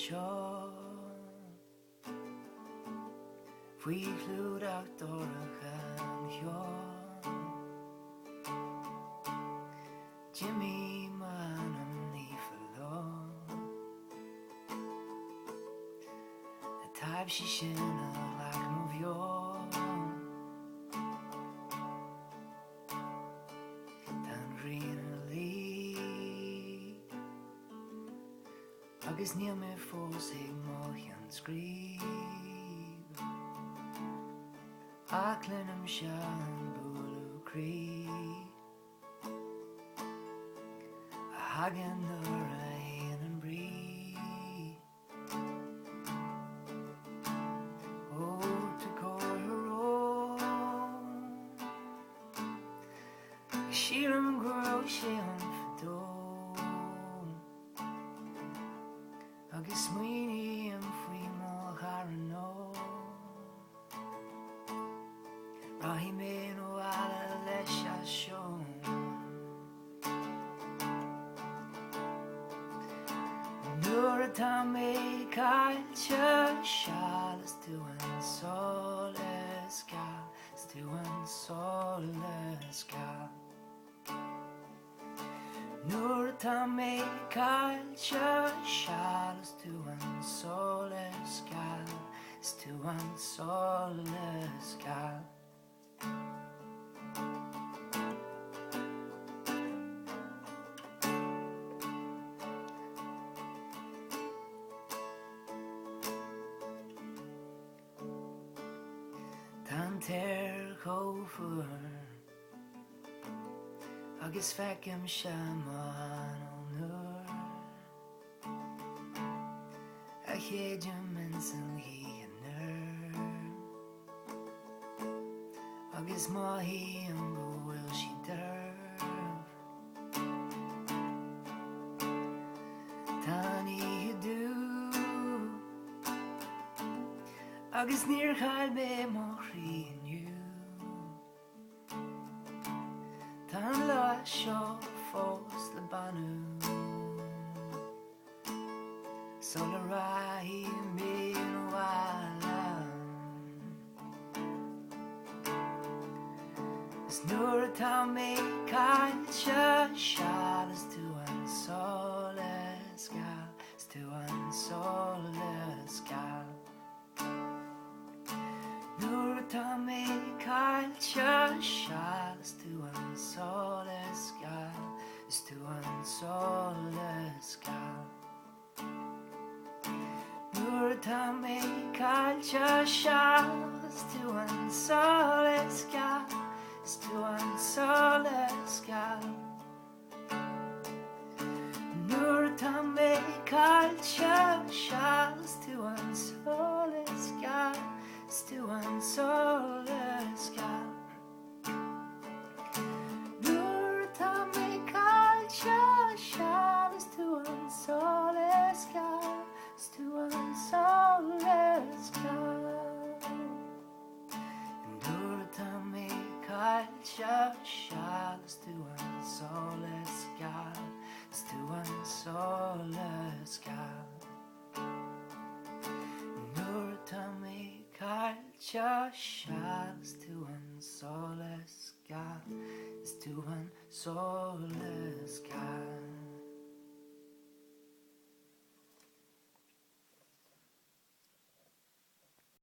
seo faoi chlúdach dorachan seo Jimmy man an nífalo a taib si sin a lach mo bheo tan rian a lí agus níl mé fós ag moich an scríb ach linam se an búlú crí hagan nuair a héan an brí ó tu cóthró siram an gro sé an fadó agus smuoine an faoi mó char an nó rahí mé nó ala leis a seom nuair atá mé caillte seall is tú an sol is gal is tú an sol is gal nuair atá mé caillte seall is tú an sol is gal is tú an sol is gal Tan teir chófar agus feicim se man ó nuair a chéidim min san hí an nuair agus má hí an bhfuil si derbh Tá ní dú agus níor chail bé má chríniu Tá le seo fós le banú so le raí mé bhile Is nuair atá mé caillte seall is tú an sol is gal is tú an sol is gal Nuair atá mé caillte seall is tú an sol is gal is tú an sol is gal Nuair atá mé caillte seall is tú an sol is gal is tú an sol is gal Nuair atá mé caillte seall is tú an sol is gal is tú an sol is gal Nuair atá mé caillte seall is tú an sol is gal is tú an sol is gal Nuair atá mé caillte seall is tú an sol is gal is tú an sol is gal Nuair atá mé caillte seall is tú an sol is gal is tú an sol is gal